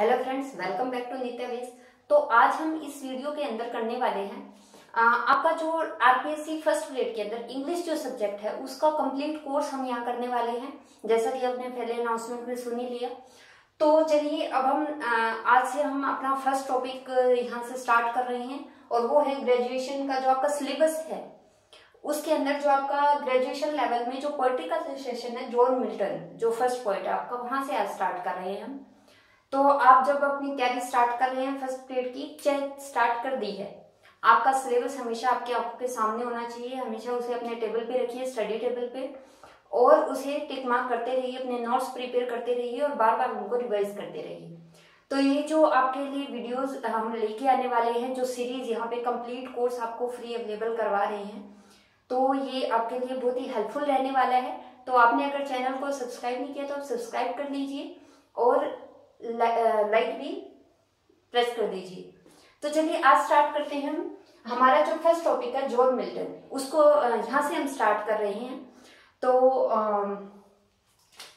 Hello friends, welcome back to Nitya veg. तो आज हम इस वीडियो के अंदर करने वाले हैं आपका जो आरपीएससी फर्स्ट ग्रेड के अंदर इंग्लिश जो सब्जेक्ट है उसका कंप्लीट कोर्स हम यहाँ करने वाले हैं, जैसा कि आपने पहले अनाउंसमेंट में सुन ही लिया। तो चलिए अब हम आज से हम अपना फर्स्ट टॉपिक यहाँ से स्टार्ट कर रहे हैं और वो है ग्रेजुएशन का जो आपका सिलेबस है उसके अंदर जो आपका ग्रेजुएशन लेवल में जो पोएट्री का सेशन है, जॉन मिल्टन जो फर्स्ट पोएट है आपका, वहां से आज स्टार्ट कर रहे हैं हम। तो आप जब अपनी तैयारी स्टार्ट कर रहे हैं फर्स्ट ग्रेड की, चाहे स्टार्ट कर दी है, आपका सिलेबस हमेशा आपकी आंखों के सामने होना चाहिए। हमेशा उसे अपने टेबल पे रखिए, स्टडी टेबल पे, और उसे टिक मार्क करते रहिए, अपने नोट्स प्रिपेयर करते रहिए और बार बार उनको रिवाइज करते रहिए। तो ये जो आपके लिए वीडियोस हम लेके आने वाले हैं, जो सीरीज यहाँ पे कंप्लीट कोर्स आपको फ्री अवेलेबल करवा रहे हैं, तो ये आपके लिए बहुत ही हेल्पफुल रहने वाला है। तो आपने अगर चैनल को सब्सक्राइब नहीं किया तो आप सब्सक्राइब कर लीजिए और लाइक भी प्रेस कर दीजिए। तो चलिए आज स्टार्ट करते हैं हम। हमारा जो फर्स्ट टॉपिक है जॉन मिल्टन, उसको यहाँ से हम स्टार्ट कर रहे हैं। तो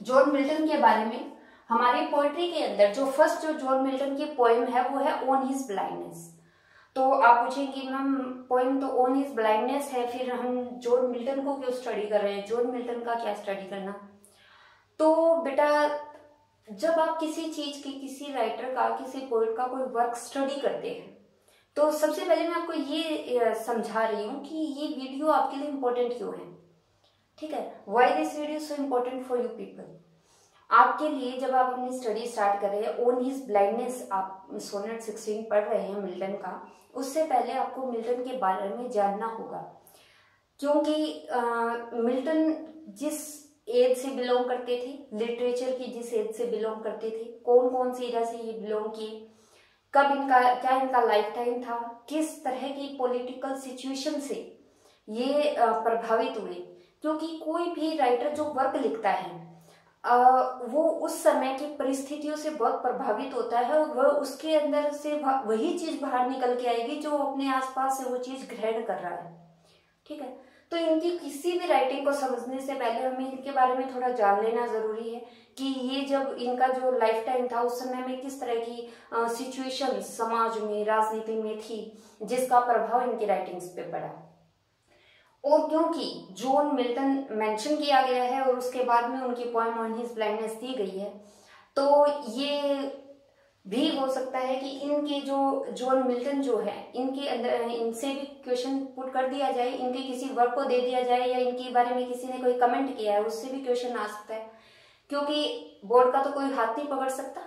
जॉन मिल्टन के बारे में हमारी पोएट्री के अंदर जो फर्स्ट जो जॉन मिल्टन की पोएम है वो है ऑन हिज ब्लाइंडनेस। तो आप पूछेंगे मैम पोएम तो ऑन हिज ब्लाइंडनेस है, फिर हम जॉन मिल्टन को क्यों स्टडी कर रहे हैं, जॉन मिल्टन का क्या स्टडी करना। तो बेटा जब आप किसी चीज की, किसी राइटर का, किसी पोएट का कोई वर्क स्टडी करते हैं तो सबसे पहले मैं आपको ये समझा रही हूँ कि ये वीडियो आपके लिए इम्पोर्टेंट क्यों है। ठीक है, why this video so important for you people. आपके लिए जब आप अपनी स्टडी स्टार्ट कर रहे हैं, ऑन हिज ब्लाइंडनेस आप सोनेट 16 पढ़ रहे हैं मिल्टन का, उससे पहले आपको मिल्टन के बारे में जानना होगा। क्योंकि मिल्टन जिस एज से बिलोंग करते थे, लिटरेचर की जिस एज से बिलोंग करते थे, कौन कौन सी एरा से ये बिलोंग किए, कब इनका क्या इनका लाइफ टाइम था, किस तरह की पॉलिटिकल सिचुएशन से ये प्रभावित हुए। क्योंकि कोई भी राइटर जो वर्क लिखता है वो उस समय की परिस्थितियों से बहुत प्रभावित होता है और वह उसके अंदर से वही चीज बाहर निकल के आएगी जो अपने आसपास से वो चीज ग्रहण कर रहा है। ठीक है, तो इनकी किसी भी राइटिंग को समझने से पहले हमें इनके बारे में थोड़ा जान लेना जरूरी है कि ये जब इनका जो लाइफ टाइम था उस समय में किस तरह की सिचुएशन समाज में, राजनीति में थी जिसका प्रभाव इनकी राइटिंग्स पे पड़ा। और क्योंकि जॉन मिल्टन मेंशन किया गया है और उसके बाद में उनकी पोएम ऑन हिज ब्लाइंडनेस दी गई है, तो ये भी हो सकता है कि इनके जो जॉन मिल्टन जो है, इनके अंदर इनसे भी क्वेश्चन पुट कर दिया जाए, इनके किसी वर्क को दे दिया जाए, या इनके बारे में किसी ने कोई कमेंट किया है उससे भी क्वेश्चन आ सकता है। क्योंकि बोर्ड का तो कोई हाथ नहीं पकड़ सकता,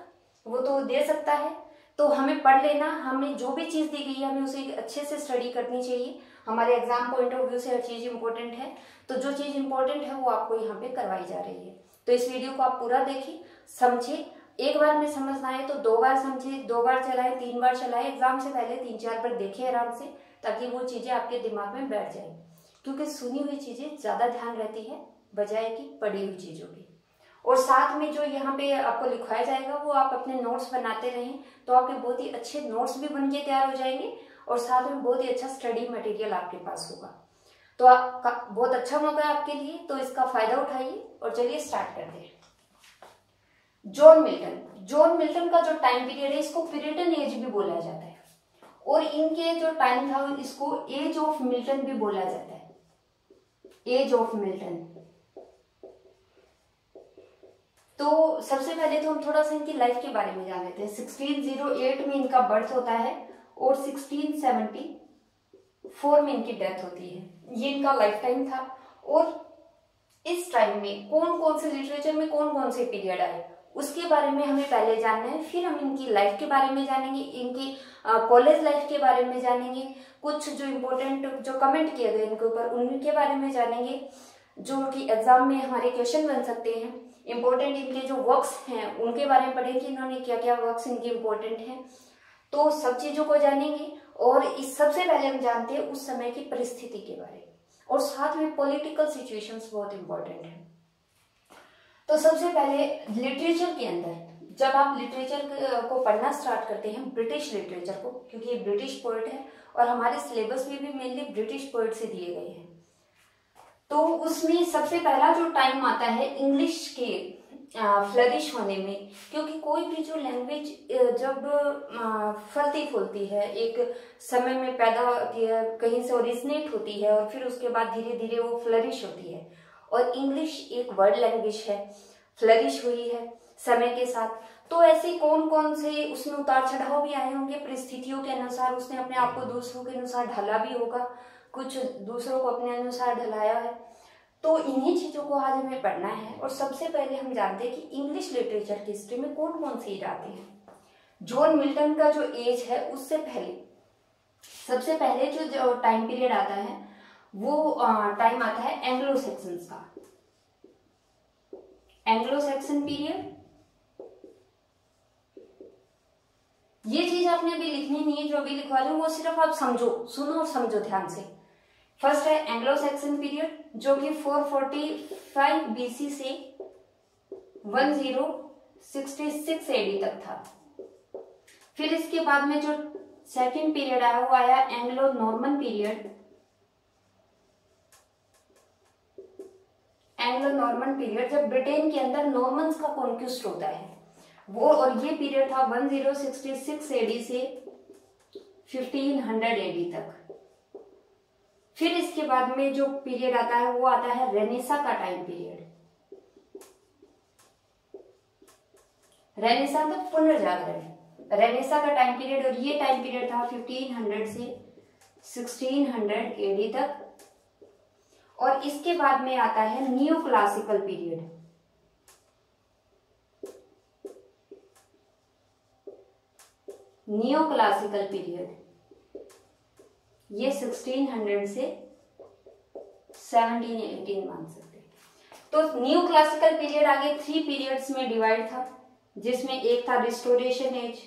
वो तो दे सकता है। तो हमें पढ़ लेना, हमें जो भी चीज दी गई है हमें उसे अच्छे से स्टडी करनी चाहिए। हमारे एग्जाम पॉइंट ऑफ व्यू से हर चीज इंपॉर्टेंट है, तो जो चीज इंपॉर्टेंट है वो आपको यहाँ पे करवाई जा रही है। तो इस वीडियो को आप पूरा देखिए, समझे। एक बार में समझना है तो 2 बार समझे, 2 बार चलाए, 3 बार चलाए, एग्जाम से पहले 3-4 बार देखिए आराम से, ताकि वो चीजें आपके दिमाग में बैठ जाए। क्योंकि सुनी हुई चीजें ज्यादा ध्यान रहती है बजाय की पढ़ी हुई चीजों की। और साथ में जो यहाँ पे आपको लिखवाया जाएगा वो आप अपने नोट्स बनाते रहें, तो आपके बहुत ही अच्छे नोट्स भी बन के तैयार हो जाएंगे और साथ में बहुत ही अच्छा स्टडी मटेरियल आपके पास होगा। तो आपका बहुत अच्छा मौका है आपके लिए, तो इसका फायदा उठाइए। और चलिए स्टार्ट करते हैं। जॉन मिल्टन का जो टाइम पीरियड है इसको पिरिटन एज भी बोला जाता है, और इनके जो टाइम था इसको एज ऑफ मिल्टन भी बोला जाता है, एज ऑफ मिल्टन। तो सबसे पहले तो हम थोड़ा सा इनकी लाइफ के बारे में जान लेते हैं। 1608 में इनका बर्थ होता है और 1674 में इनकी डेथ होती है। ये इनका लाइफ टाइम था। और इस टाइम में कौन कौन से लिटरेचर में कौन कौन से पीरियड आए उसके बारे में हमें पहले जानना है, फिर हम इनकी लाइफ के बारे में जानेंगे, इनकी कॉलेज लाइफ के बारे में जानेंगे, कुछ जो इम्पोर्टेंट जो कमेंट किए गए इनके ऊपर उनके बारे में जानेंगे, जो कि एग्जाम में हमारे क्वेश्चन बन सकते हैं। इम्पोर्टेंट इनके जो वर्क्स हैं उनके बारे में पढ़ेंगे, इन्होंने क्या क्या वर्क्स इनके इम्पोर्टेंट हैं, तो सब चीजों को जानेंगे। और इस सबसे पहले हम जानते हैं उस समय की परिस्थिति के बारे में, और साथ में पॉलिटिकल सिचुएशंस बहुत इंपॉर्टेंट है। तो सबसे पहले लिटरेचर के अंदर जब आप लिटरेचर को पढ़ना स्टार्ट करते हैं, ब्रिटिश लिटरेचर को, क्योंकि ये ब्रिटिश पोएट है और हमारे सिलेबस में भी मेनली ब्रिटिश पोएट से दिए गए हैं, तो उसमें सबसे पहला जो टाइम आता है इंग्लिश के फ्लरिश होने में, क्योंकि कोई भी जो लैंग्वेज जब फलती फूलती है, एक समय में पैदा होती है, कहीं से ओरिजिनेट होती है और फिर उसके बाद धीरे धीरे वो फ्लरिश होती है। और इंग्लिश एक वर्ड लैंग्वेज है, फ्लरिश हुई है समय के साथ। तो ऐसे कौन कौन से उसमें उतार चढ़ाव भी आए होंगे, परिस्थितियों के अनुसार उसने अपने आप को दूसरों के अनुसार ढाला भी होगा, कुछ दूसरों को अपने अनुसार ढलाया है। तो इन्हीं चीजों को आज हमें पढ़ना है। और सबसे पहले हम जानते हैं कि इंग्लिश लिटरेचर की हिस्ट्री में कौन कौन सी ईरा आती है। जॉन मिल्टन का जो एज है उससे पहले, सबसे पहले जो टाइम पीरियड आता है वो टाइम आता है एंग्लो सेक्सन्स का, एंग्लो सेक्सन पीरियड। ये चीज आपने अभी लिखनी नहीं है, जो अभी लिखवा रही हूँ वो सिर्फ आप समझो, सुनो और समझो ध्यान से। फर्स्ट है एंग्लो सेक्सन पीरियड, जो कि 445 बीसी से 1066 एडी तक था। फिर इसके बाद में जो सेकंड पीरियड आया वो आया Anglo Norman period, Anglo Norman period जब ब्रिटेन के अंदर नॉर्मन्स का कॉन्क्विस्ट होता है वो, और ये पीरियड था 1066 एडी से 1500 एडी तक। फिर इसके बाद में जो पीरियड आता है वो आता है रेनेसा का टाइम पीरियड, रेनेसा का पुनर्जागरण, रेनेसा का टाइम पीरियड। और ये टाइम पीरियड था 1500 से 1600 एडी तक। और इसके बाद में आता है new classical period, new classical period, ये 1600 से 1718 मान सकते हैं। तो न्यू क्लासिकल पीरियड आगे 3 पीरियड्स में डिवाइड था, जिसमें एक था रिस्टोरेशन एज,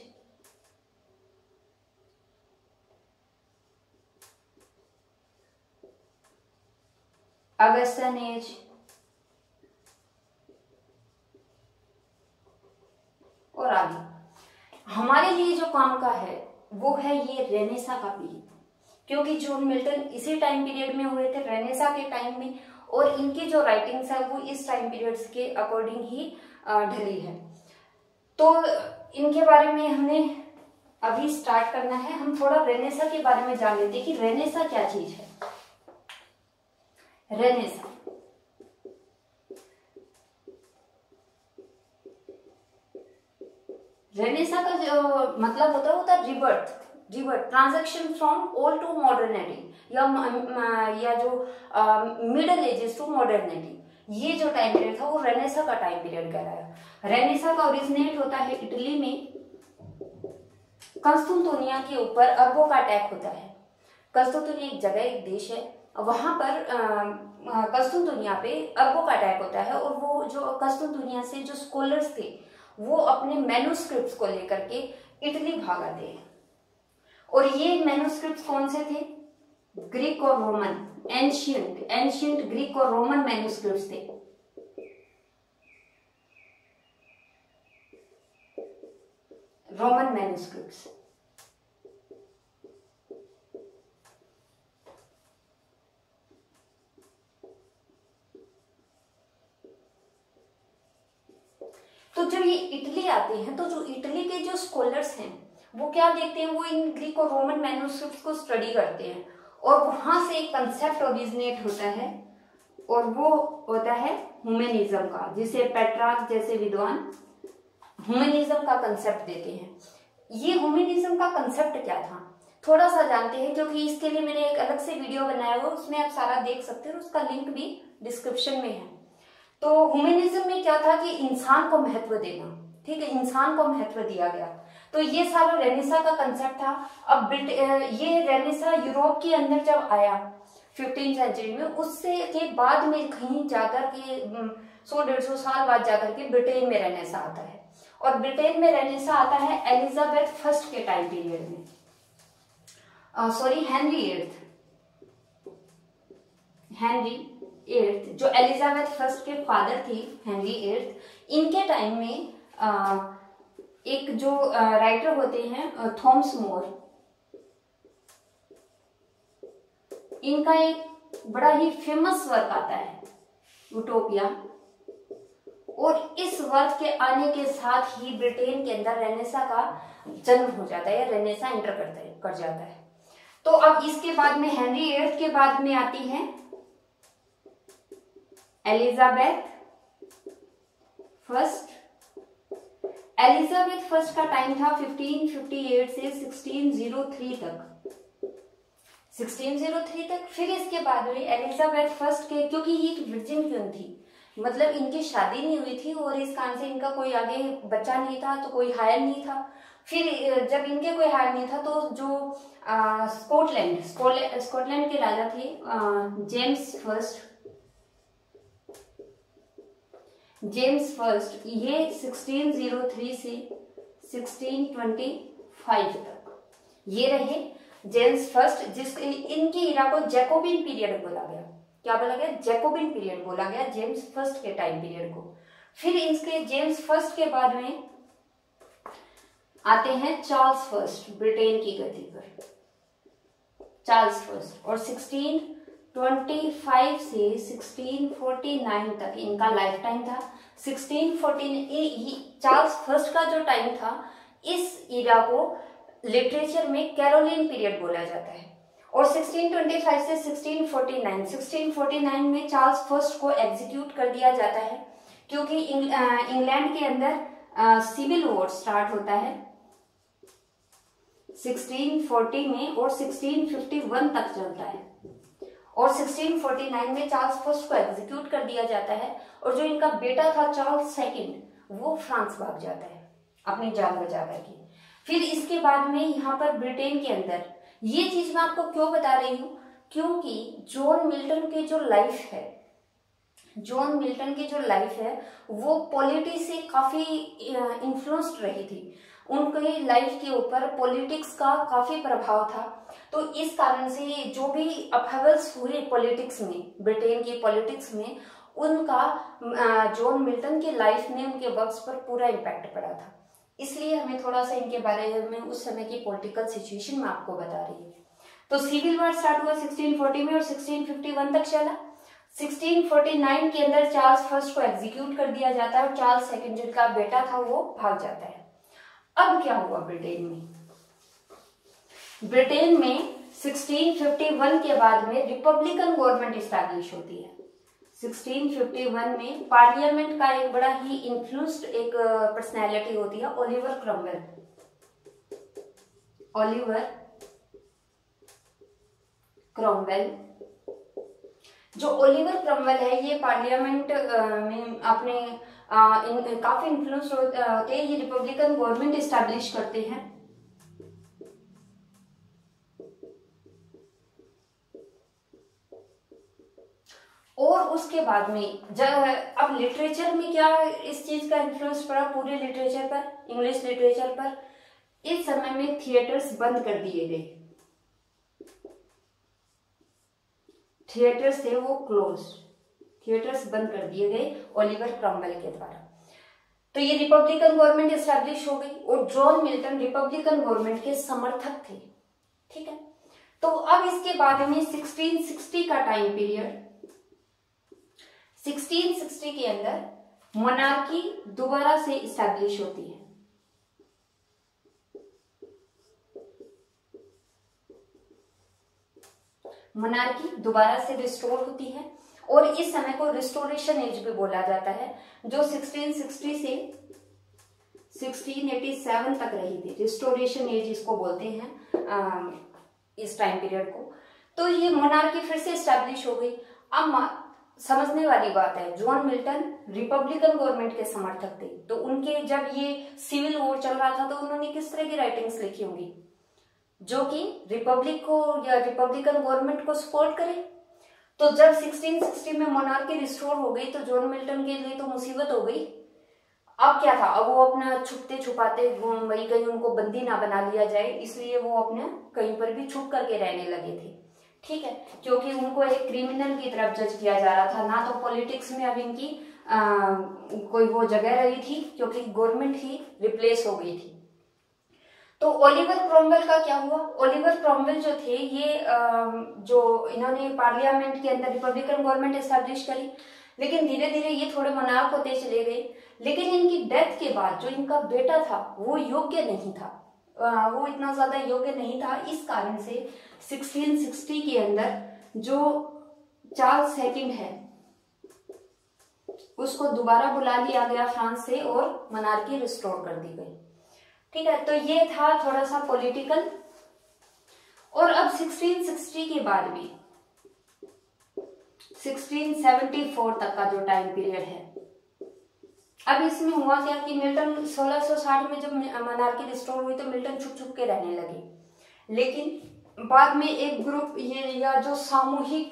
अगस्टन एज, और आगे। हमारे लिए जो काम का है वो है ये रेनेसा का पीरियड, क्योंकि जॉन मिल्टन इसी टाइम पीरियड में हुए थे, रेनेसा के टाइम में, और इनकी जो राइटिंग्स है वो इस टाइम पीरियड्स के अकॉर्डिंग ही ढली है। तो इनके बारे में हमें अभी स्टार्ट करना है। हम थोड़ा रेनेसा के बारे में जान लेते हैं कि रेनेसा क्या चीज है। रेनेसा रेनेसा का जो मतलब होता है वो था rebirth, transaction from old to modernity, या जो मिडल एजेस टू मॉडर्निटी, ये जो टाइम पीरियड था वो रेनेसा का टाइम पीरियड कहलाया। रेनेसा का ओरिजिनेट होता है इटली में, कंस्तुंतुनिया के ऊपर अरबों का अटैक होता है। कंस्तुंतुनिया एक जगह, एक देश है, वहां पर कंस्तुंतुनिया पे अरबों का अटैक होता है। और वो जो कंस्तुंतुनिया से जो स्कॉलर्स थे वो अपने मैन्युस्क्रिप्ट्स को लेकर के इटली भाग आते हैं। और ये मैन्युस्क्रिप्ट्स कौन से थे? ग्रीक और रोमन, एंशियंट ग्रीक और रोमन मैन्युस्क्रिप्ट्स थे। Roman manuscripts. तो जब ये इटली आते हैं तो जो इटली के जो स्कॉलर्स हैं वो क्या देखते हैं, वो इन ग्रीक और रोमन मैन्युस्क्रिप्ट्स को स्टडी करते हैं और वहां से एक कंसेप्ट ओरिजिनेट होता है और वो होता है ह्यूमनिज्म का, जिसे पेट्रार्क जैसे विद्वान ह्यूमनिज्म का कंसेप्ट देते हैं। ये ह्यूमनिज्म का कंसेप्ट क्या था थोड़ा सा जानते हैं, क्योंकि इसके लिए मैंने एक अलग से वीडियो बनाया हुआ, उसमें आप सारा देख सकते हो, उसका लिंक भी डिस्क्रिप्शन में है। तो ह्यूमनिज्म में क्या था कि इंसान को महत्व देना, ठीक है, इंसान को महत्व दिया गया। तो ये सारा रेनेसा का कंसेप्ट था। अब ये रेनेसा यूरोप के अंदर जब आया 15th सेंचुरी में, उससे के बाद में कहीं जाकर के 100-150 साल बाद जाकर के ब्रिटेन में रेनेसा आता है। और ब्रिटेन में रेनेसा आता है एलिजाबेथ फर्स्ट के टाइम पीरियड में, हेनरी एट्थ, जो एलिजाबेथ फर्स्ट के फादर थी, हेनरी एट्थ, इनके टाइम में एक जो राइटर होते हैं थॉमस मोर, इनका एक बड़ा ही फेमस वर्क आता है यूटोपिया। और इस वर्ग के आने के साथ ही ब्रिटेन के अंदर रेनेसा का जन्म हो जाता है या रेनेसा एंटर कर जाता है। तो अब इसके बाद में हेनरी VIII के बाद में आती है एलिजाबेथ फर्स्ट। एलिजाबेथ फर्स्ट का टाइम था 1558 से 1603 तक, 1603 तक। फिर इसके बाद में एलिजाबेथ फर्स्ट के, क्योंकि ये एक वर्जिन क्वीन थी, मतलब इनकी शादी नहीं हुई थी और इस कारण से इनका कोई आगे बच्चा नहीं था, तो कोई हायर नहीं था। फिर जब इनके कोई हायर नहीं था तो जो स्कॉटलैंड के राजा थे जेम्स फर्स्ट, ये 1603 से 1625 तक ये रहे जेम्स फर्स्ट, जिसके इनकी इरा को जैकोबिन पीरियड बोला गया। क्या बोला गया? जैकोबिन पीरियड बोला गया जेम्स फर्स्ट के टाइम पीरियड को। फिर इसके जेम्स फर्स्ट के बाद में आते हैं चार्ल्स फर्स्ट, ब्रिटेन की गद्दी पर चार्ल्स फर्स्ट, और 1625 से 1649 तक इनका लाइफ टाइम था। 1614 चार्ल्स फर्स्ट का जो टाइम था, इस इरा को लिटरेचर में कैरोलिन पीरियड बोला जाता है। और 1625 से 1649 में चार्ल्स फर्स्ट को एग्जीक्यूट कर दिया जाता है, क्योंकि इंग्लैंड के अंदर सिविल वॉर स्टार्ट होता है 1640 में और 1651 तक चलता है। और 1649 में चार्ल्स फर्स्ट को एग्जीक्यूट कर दिया जाता है, और जो इनका बेटा था चार्ल्स सेकंड, वो फ्रांस भाग जाता है अपनी जान बचा करके। फिर इसके बाद में यहाँ पर ब्रिटेन के अंदर, ये चीज मैं आपको क्यों बता रही हूँ, क्योंकि जॉन मिल्टन की जो लाइफ है वो पॉलिटी से काफी इन्फ्लुएंस्ड रही थी। उनकी लाइफ के ऊपर पॉलिटिक्स का काफी प्रभाव था। तो इस कारण से जो भी अपहेवल्स हुए पॉलिटिक्स में, ब्रिटेन की पॉलिटिक्स में, उनका जॉन मिल्टन की लाइफ में, उनके वर्क्स पर पूरा इम्पैक्ट पड़ा था। इसलिए हमें थोड़ा सा इनके बारे में उस समय की पॉलिटिकल सिचुएशन में आपको बता रही है। तो सिविल वॉर स्टार्ट हुआ 1640 में और 1651 तक चला। 1649 के अंदर चार्ल्स फर्स्ट को एग्जीक्यूट कर दिया जाता है और चार्ल्स सेकंड जिनका बेटा था वो भाग जाता है। अब क्या हुआ ब्रिटेन में 1651 के बाद में रिपब्लिकन गवर्नमेंट इस्टेब्लिश होती है। 1651 में पार्लियामेंट का एक बड़ा ही इन्फ्लुएंस्ड एक पर्सनैलिटी होती है ओलिवर क्रॉमवेल। जो ओलिवर क्रॉमवेल है, ये पार्लियामेंट में अपने काफी इन्फ्लुएंस होते हैं। ये रिपब्लिकन गवर्नमेंट इस्टेब्लिश करते हैं। और उसके बाद में जब अब लिटरेचर में क्या इस चीज का इन्फ्लुएंस पड़ा पूरे लिटरेचर पर, इंग्लिश लिटरेचर पर, इस समय में थिएटर्स बंद कर दिए गए। थिएटर्स थे वो क्लोज, थिएटर्स बंद कर दिए गए ओलिवर क्रॉमवेल के द्वारा। तो ये रिपब्लिकन गवर्नमेंट एस्टैब्लिश हो गई और जॉन मिल्टन रिपब्लिकन गवर्नमेंट के समर्थक थे। ठीक है, तो अब इसके बाद में 1660 का टाइम पीरियड, 1660 के अंदर मोनार्की दोबारा से इस्टेब्लिश होती है। मोनार्की दोबारा से रिस्टोर होती है और इस समय को रिस्टोरेशन एज भी बोला जाता है, जो 1660 से 1687 तक रही थी। रिस्टोरेशन एज इसको बोलते हैं इस टाइम पीरियड को। तो ये मोनार्की फिर से इस्टेब्लिश हो गई। अब समझने वाली बात है, जॉन मिल्टन रिपब्लिकन गवर्नमेंट के समर्थक थे, तो उनके जब ये सिविल वॉर चल रहा था तो उन्होंने किस तरह की राइटिंग्स लिखी होंगी जो कि रिपब्लिक को या रिपब्लिकन गवर्नमेंट को सपोर्ट करे। तो जब 1660 में मोनार्की रिस्टोर हो गई तो जॉन मिल्टन के लिए तो मुसीबत हो गई। अब क्या था, अब वो अपना छुपते छुपाते वही कहीं उनको बंदी ना बना लिया जाए, इसलिए वो अपने कहीं पर भी छुप करके रहने लगे थे। ठीक है, क्योंकि उनको एक क्रिमिनल की तरफ जज किया जा रहा था, ना तो पॉलिटिक्स में अब इनकी कोई वो जगह रही थी, क्योंकि गवर्नमेंट ही रिप्लेस हो गई थी। तो ओलिवर क्रॉमवेल का क्या हुआ, ओलिवर क्रॉमवेल जो थे ये जो इन्होंने पार्लियामेंट के अंदर रिपब्लिकन गवर्नमेंट एस्टैब्लिश करी, लेकिन धीरे धीरे ये थोड़े मोनार्क होते चले गए। लेकिन इनकी डेथ के बाद जो इनका बेटा था वो योग्य नहीं था, वो इतना ज्यादा योग्य नहीं था। इस कारण से 1660 के अंदर जो चार्ल्स सेकंड है उसको दोबारा बुला लिया गया फ्रांस से और मोनार्की रिस्टोर कर दी गई। ठीक है, तो ये था थोड़ा सा पॉलिटिकल। और अब 1660 के बाद भी 1674 तक का जो टाइम पीरियड है, अब इसमें हुआ क्या कि मिल्टन 1660 में जब मोनार्की रिस्टोर हुई तो मिल्टन छुप छुप के रहने लगे। लेकिन बाद में एक ग्रुप ये या जो सामूहिक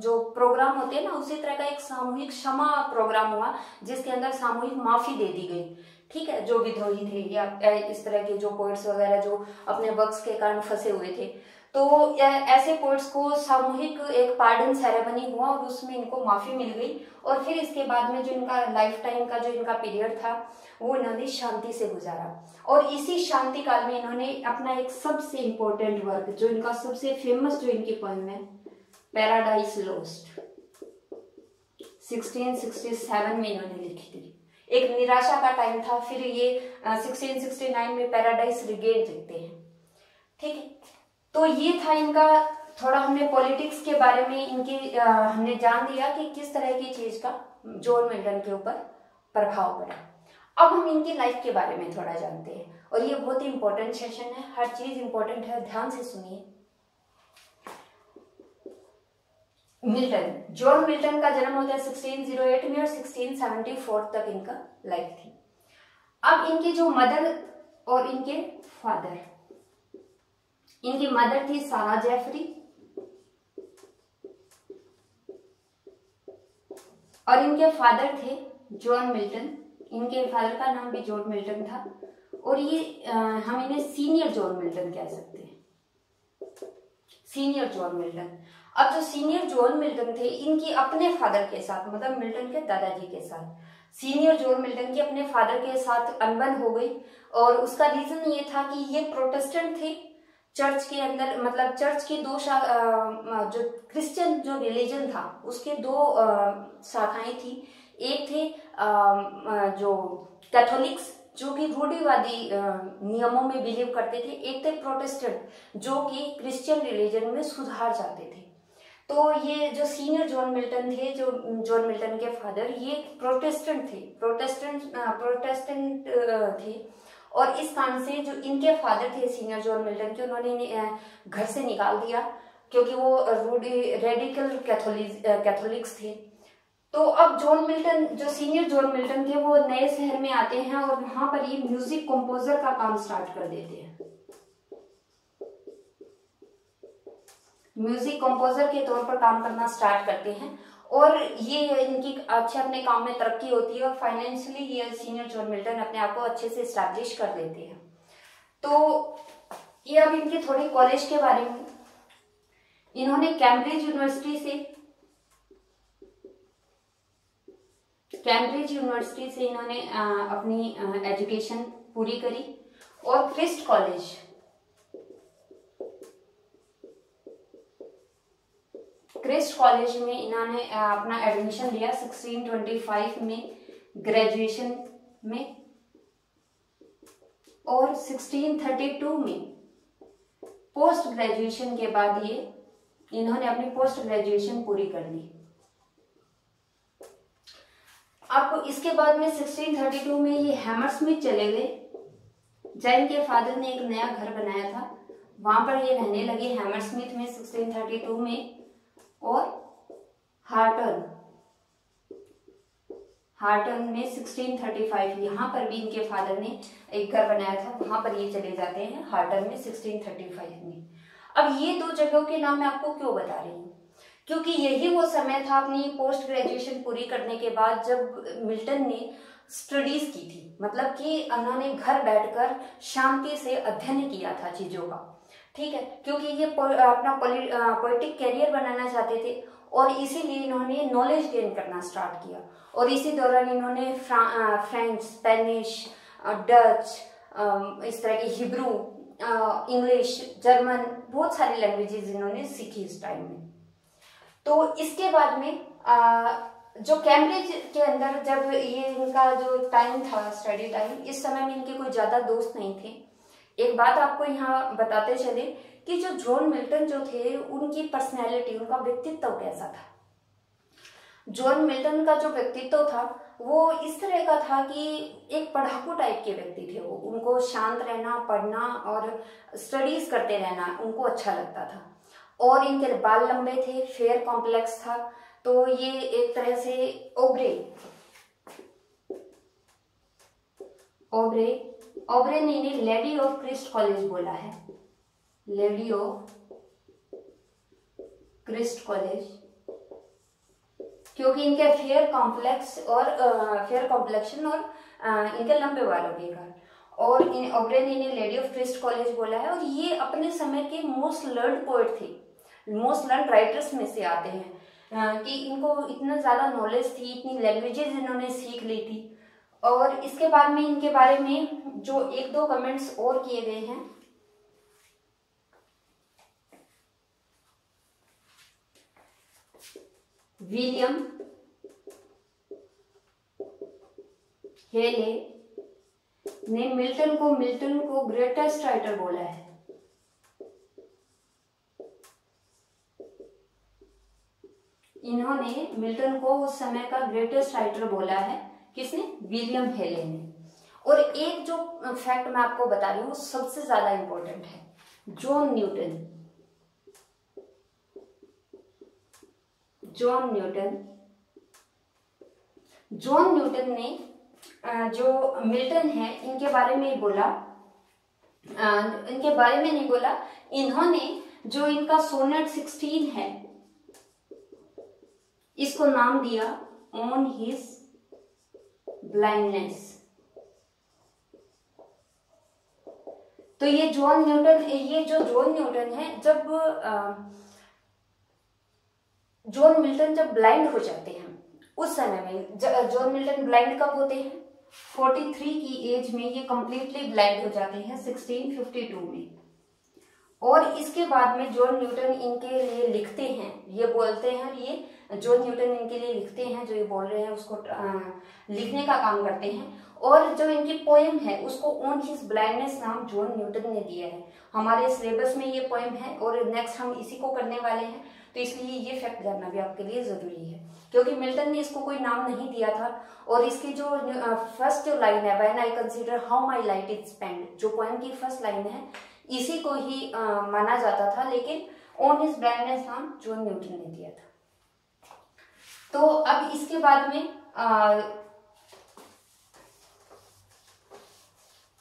जो प्रोग्राम होते हैं ना, उसी तरह का एक सामूहिक क्षमा प्रोग्राम हुआ जिसके अंदर सामूहिक माफी दे दी गई। ठीक है, जो विद्रोही थे या इस तरह के जो पोइट्स वगैरह जो अपने वर्क्स के कारण फंसे हुए थे, तो ऐसे पोइट्स को सामूहिक एक पार्डन सेरेमनी हुआ और उसमें इनको माफी मिल गई। और फिर इसके बाद में जो इनका लाइफ टाइम का जो इनका पीरियड था वो इन्होंने शांति से गुजारा। और इसी शांति काल में इन्होंने अपना एक सबसे इम्पोर्टेंट वर्क, जो इनका सबसे फेमस जो इनकी पोएम है, पैराडाइज लॉस्ट, 1667 में इन्होंने लिखी थी। एक निराशा का टाइम था, फिर ये 1669 में पैराडाइज रिगेन लिखते हैं। ठीक है, तो ये था इनका, थोड़ा हमने पॉलिटिक्स के बारे में इनकी हमने जान लिया कि किस तरह की चीज का जॉन मिल्टन के ऊपर प्रभाव पड़ा। अब हम इनकी लाइफ के बारे में थोड़ा जानते हैं और ये बहुत ही इंपॉर्टेंट सेशन है, हर चीज इंपॉर्टेंट है, ध्यान से सुनिए। मिल्टन, जॉन मिल्टन का जन्म होता है 1608 में और 1674 तक इनका लाइफ थी। अब इनकी जो मदर और इनके फादर, इनकी मदर थी सारा जेफरी और इनके फादर थे जॉन मिल्टन। इनके फादर का नाम भी जॉन मिल्टन था और ये हम इन्हें सीनियर जॉन मिल्टन कह सकते हैं, सीनियर जॉन मिल्टन। अब जो सीनियर जॉन मिल्टन थे, इनकी अपने फादर के साथ, मतलब मिल्टन के दादाजी के साथ, सीनियर जॉन मिल्टन की अपने फादर के साथ अनबन हो गई। और उसका रीजन ये था कि ये प्रोटेस्टेंट थे, चर्च के अंदर, मतलब चर्च की दो जो क्रिश्चियन जो रिलीजन था उसके दो शाखाएं थी। एक थे जो कैथोलिक्स जो कि रूढ़िवादी नियमों में बिलीव करते थे, एक थे प्रोटेस्टेंट जो कि क्रिश्चियन रिलीजन में सुधार चाहते थे। तो ये जो सीनियर जॉन मिल्टन थे, जो जॉन मिल्टन के फादर, ये प्रोटेस्टेंट थे, प्रोटेस्टेंट थे। और इस कारण से जो इनके फादर थे सीनियर जॉन मिल्टन के, उन्होंने घर से निकाल दिया क्योंकि वो रेडिकल कैथोलिक्स थे। तो अब जॉन मिल्टन, जो सीनियर जॉन मिल्टन थे, वो नए शहर में आते हैं और वहां पर ये म्यूजिक कंपोजर का काम स्टार्ट कर देते हैं। म्यूजिक कंपोजर के तौर पर काम करना स्टार्ट करते हैं और ये इनकी अच्छे अपने काम में तरक्की होती है और फाइनेंशियली ये सीनियर जॉन मिल्टन अपने आप को अच्छे से एस्टैब्लिश कर देते हैं। तो ये अब इनके थोड़े कॉलेज के बारे में, इन्होंने कैम्ब्रिज यूनिवर्सिटी से इन्होंने अपनी एजुकेशन पूरी करी और क्रिस्ट कॉलेज में इन्होंने अपना एडमिशन लिया 1625 में ग्रेजुएशन में। और 1632 में पोस्ट ग्रेजुएशन के बाद ये इन्होंने अपनी पोस्ट ग्रेजुएशन पूरी कर ली। अब इसके बाद में 1632 में ये हैमरस्मिथ चले गए, जहाँ इनके फादर ने एक नया घर बनाया था, वहां पर ये रहने लगे हैमरस्मिथ में 1632 में। और हार्टन में 1635, यहाँ पर भी इनके फादर ने एक घर बनाया था, वहां पर ये चले जाते हैं हार्टन में 1635 में। अब ये दो जगहों के नाम मैं आपको क्यों बता रही हूँ, क्योंकि यही वो समय था अपनी पोस्ट ग्रेजुएशन पूरी करने के बाद जब मिल्टन ने स्टडीज की थी, मतलब कि उन्होंने घर बैठकर शांति से अध्ययन किया था चीजों का। ठीक है, क्योंकि ये अपना पॉलिटिक कैरियर बनाना चाहते थे और इसीलिए इन्होंने नॉलेज गेन करना स्टार्ट किया। और इसी दौरान इन्होंने फ्रेंच, स्पेनिश, डच, इस तरह की हिब्रू, इंग्लिश, जर्मन, बहुत सारी लैंग्वेजेस इन्होंने सीखी इस टाइम में। तो इसके बाद में जो कैम्ब्रिज के अंदर जब ये इनका जो टाइम था, स्टडी टाइम, इस समय में इनके कोई ज्यादा दोस्त नहीं थे। एक बात आपको यहाँ बताते चले कि जो जॉन मिल्टन जो थे, उनकी पर्सनैलिटी, उनका व्यक्तित्व कैसा था। जॉन मिल्टन का जो व्यक्तित्व था वो इस तरह का था कि एक पढ़ाकू टाइप के व्यक्ति थे वो। उनको शांत रहना, पढ़ना और स्टडीज करते रहना उनको अच्छा लगता था। और इनके बाल लंबे थे, फेयर कॉम्प्लेक्स था। तो ये एक तरह से ओब्रे ने इन्हें लेडी ऑफ क्रिस्ट कॉलेज बोला है, लेडी ऑफ क्रिस्ट कॉलेज, क्योंकि इनके फेयर कॉम्प्लेक्शन और इनके लंबे बालों के कारण। और ओब्रे ने इन्हें लेडी ऑफ क्रिस्ट कॉलेज बोला है। और ये अपने समय के मोस्ट लर्न्ड पोएट थे, मोस्ट लर्न्ड राइटर्स में से आते हैं कि इनको इतना ज्यादा नॉलेज थी, इतनी लैंग्वेजेस इन्होंने सीख ली थी। और इसके बाद में इनके बारे में जो एक दो कमेंट्स और किए गए हैं, विलियम हेले ने मिल्टन को ग्रेटेस्ट राइटर बोला है। इन्होंने मिल्टन को उस समय का ग्रेटेस्ट राइटर बोला है। किसने? विलियम हेले ने। और एक जो फैक्ट मैं आपको बता रही हूँ सबसे ज्यादा इंपॉर्टेंट है। जॉन न्यूटन ने जो मिल्टन है इनके बारे में बोला, इनके बारे में नहीं बोला, इन्होंने जो इनका सोनेट 16 है इसको नाम दिया ऑन हिज ब्लाइंडनेस। तो ये जो जॉन न्यूटन है, जब जॉन मिल्टन जब ब्लाइंड हो जाते हैं उस समय में, जॉन मिल्टन ब्लाइंड कब होते हैं? 43 की एज में ये कंप्लीटली ब्लाइंड हो जाते हैं 1652 में। और इसके बाद में जॉन न्यूटन इनके लिए लिखते हैं, ये बोलते हैं, ये जॉन न्यूटन इनके लिए लिखते हैं, जो ये बोल रहे हैं उसको लिखने का काम करते हैं। और जो इनकी पोएम है उसको ऑन हिज ब्लाइंडनेस नाम जॉन न्यूटन ने दिया है। हमारे सिलेबस में ये पोएम है और नेक्स्ट हम इसी को करने वाले हैं, तो इसलिए ये फैक्ट जानना भी आपके लिए जरूरी है, क्योंकि मिल्टन ने इसको कोई नाम नहीं दिया था। और इसकी जो फर्स्ट जो लाइन है, when I consider how my life is spend, जो पोएम की फर्स्ट लाइन है, इसी को ही माना जाता था, लेकिन ऑन हिज ब्लाइंडनेस नाम जॉन न्यूटन ने दिया था। तो अब इसके बाद में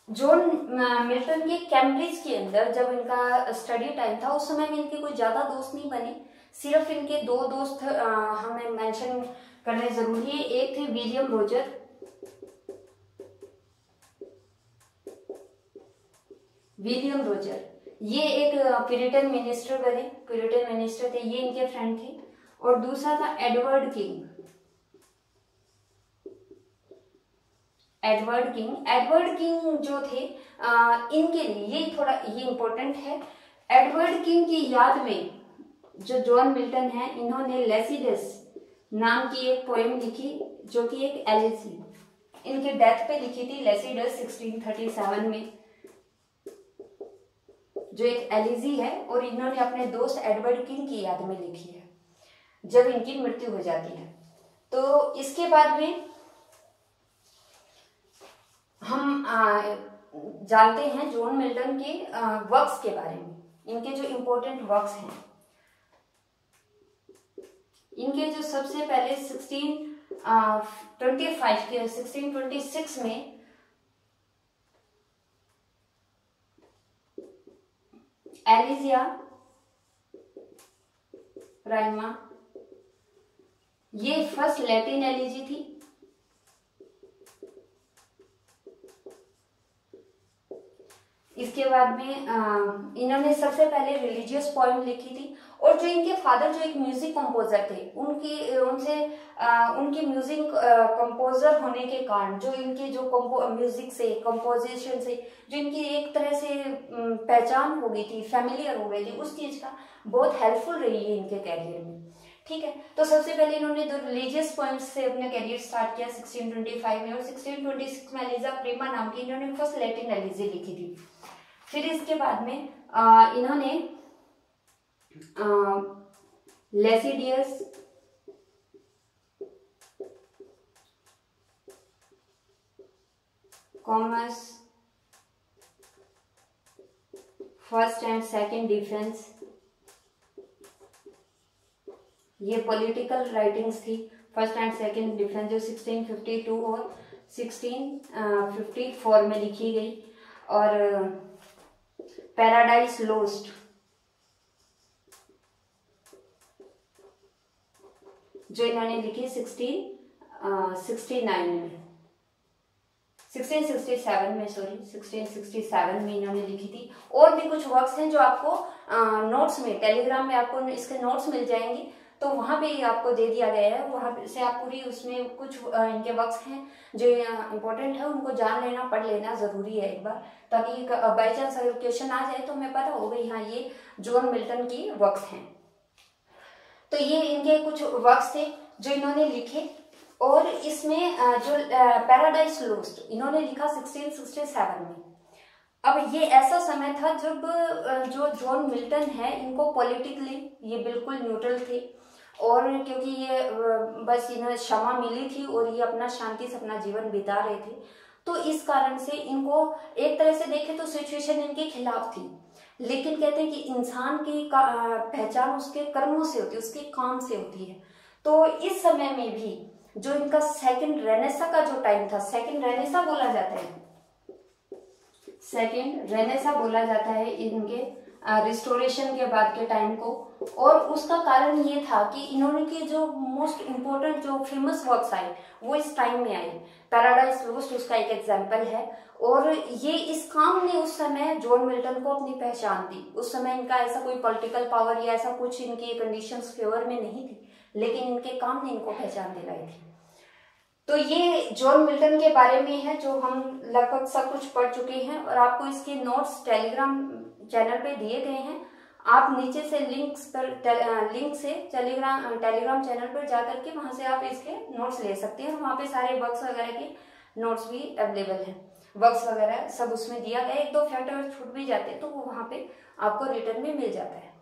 जॉन मिल्टन के कैम्ब्रिज के अंदर जब इनका स्टडी टाइम था उस समय में इनके कोई ज्यादा दोस्त नहीं बने, सिर्फ इनके दो दोस्त हमें मेंशन करने जरूरी है। एक थे विलियम रोजर, ये एक प्यूरिटन मिनिस्टर बने, प्यूरिटन मिनिस्टर थे, ये इनके फ्रेंड थे। और दूसरा था एडवर्ड किंग। एडवर्ड किंग जो थे इनके लिए ये इंपॉर्टेंट है। एडवर्ड किंग की याद में जो जॉन मिल्टन है, इन्होंने लेसिडस नाम की एक पोएम लिखी, जो कि एक एलिजी, इनके डेथ पे लिखी थी लेसिडस 1637 में, जो एक एलिजी है। और इन्होंने अपने दोस्त एडवर्ड किंग की याद में लिखी है जब इनकी मृत्यु हो जाती है। तो इसके बाद में हम जानते हैं जॉन मिल्टन के वर्क्स के बारे में, इनके जो इम्पोर्टेंट वर्क्स हैं। इनके जो सबसे पहले 1626 में एलिजिया प्राइमा, ये फर्स्ट लैटिन एलिजी थी। इसके बाद में इन्होंने सबसे पहले रिलीजियस पोएम लिखी थी। और जो इनके फादर जो एक म्यूजिक कंपोजर थे, उनकी म्यूजिक कंपोजर होने के कारण जो इनके जो म्यूजिक से, कंपोजिशन से जो इनकी एक तरह से पहचान हो गई थी, फैमिलियर हो गई थी, उस चीज का बहुत हेल्पफुल रही है इनके कैरियर में। ठीक है। तो सबसे पहले इन्होंने दो रिलीजियस पोएम्स से अपना करियर स्टार्ट किया 1625 में, और 1626 में एलिजा प्रीमा नाम की इन्होंने फर्स्ट लैटिन एलिजी लिखी थी। फिर इसके बाद में इन्होंने Lycidas Comus first and second defence, ये पॉलिटिकल राइटिंग्स थी। फर्स्ट एंड सेकंड डिफेंस जो 1652 और 1654 में लिखी गई। और पैराडाइज लोस्ट जो इन्होंने लिखी 1667 में इन्होंने लिखी थी। और भी कुछ वर्क्स हैं जो आपको नोट्स में, टेलीग्राम में आपको इसके नोट्स मिल जाएंगे, तो वहां पे आपको दे दिया गया है। वहां से आप पूरी, उसमें कुछ इनके वर्क्स हैं जो इम्पोर्टेंट है, उनको जान लेना, पढ़ लेना जरूरी है एक बार, ताकि बाई चांस अगर क्वेश्चन आ जाए तो हमें पता हो गई हाँ ये जॉन मिल्टन की वर्क्स हैं। तो ये इनके कुछ वर्क्स थे जो इन्होंने लिखे। और इसमें जो पैराडाइज लोस्ट इन्होंने लिखा 1667 में। अब ये ऐसा समय था जब जो जॉन मिल्टन है इनको पॉलिटिकली ये बिल्कुल न्यूट्रल थे, और क्योंकि ये बस इन्हें क्षमा मिली थी और ये अपना शांति से अपना जीवन बिता रहे थे, तो इस कारण से इनको एक तरह से देखें तो सिचुएशन इनके खिलाफ थी। लेकिन कहते हैं कि इंसान की पहचान उसके कर्मों से होती है, उसके काम से होती है। तो इस समय में भी जो इनका सेकंड रेनेसा का जो टाइम था, सेकंड रेनेसा बोला जाता है, सेकंड रेनेसा बोला जाता है इनके रिस्टोरेशन के बाद के टाइम को। और उसका कारण ये था कि इन्होंने के जो मोस्ट इम्पोर्टेंट जो फेमस वर्क्स आए वो इस टाइम में आए। पैराडाइज लोस्ट उसका एक एग्जाम्पल है। और ये इस काम ने उस समय जॉन मिल्टन को अपनी पहचान दी। उस समय इनका ऐसा कोई पॉलिटिकल पावर या ऐसा कुछ इनकी कंडीशंस फेवर में नहीं थी, लेकिन इनके काम ने इनको पहचान दिलाई थी। तो ये जॉन मिल्टन के बारे में है जो हम लगभग सब कुछ पढ़ चुके हैं, और आपको इसके नोट्स टेलीग्राम चैनल पे दिए गए हैं। आप नीचे से लिंक से टेलीग्राम चैनल पर जाकर के वहां से आप इसके नोट्स ले सकते हैं। वहां पे सारे वर्क्स वगैरह के नोट्स भी अवेलेबल हैं, वर्क्स वगैरह सब उसमें दिया गया। एक दो फैक्ट अगर छूट भी जाते हैं तो वो वहां पे आपको रिटर्न में मिल जाता है।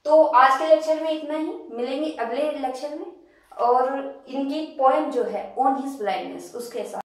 तो आज के लेक्चर में इतना ही, मिलेंगे अगले लेक्चर में। और इनकी पोएम जो है ऑन हिज ब्लाइंडनेस उसके साथ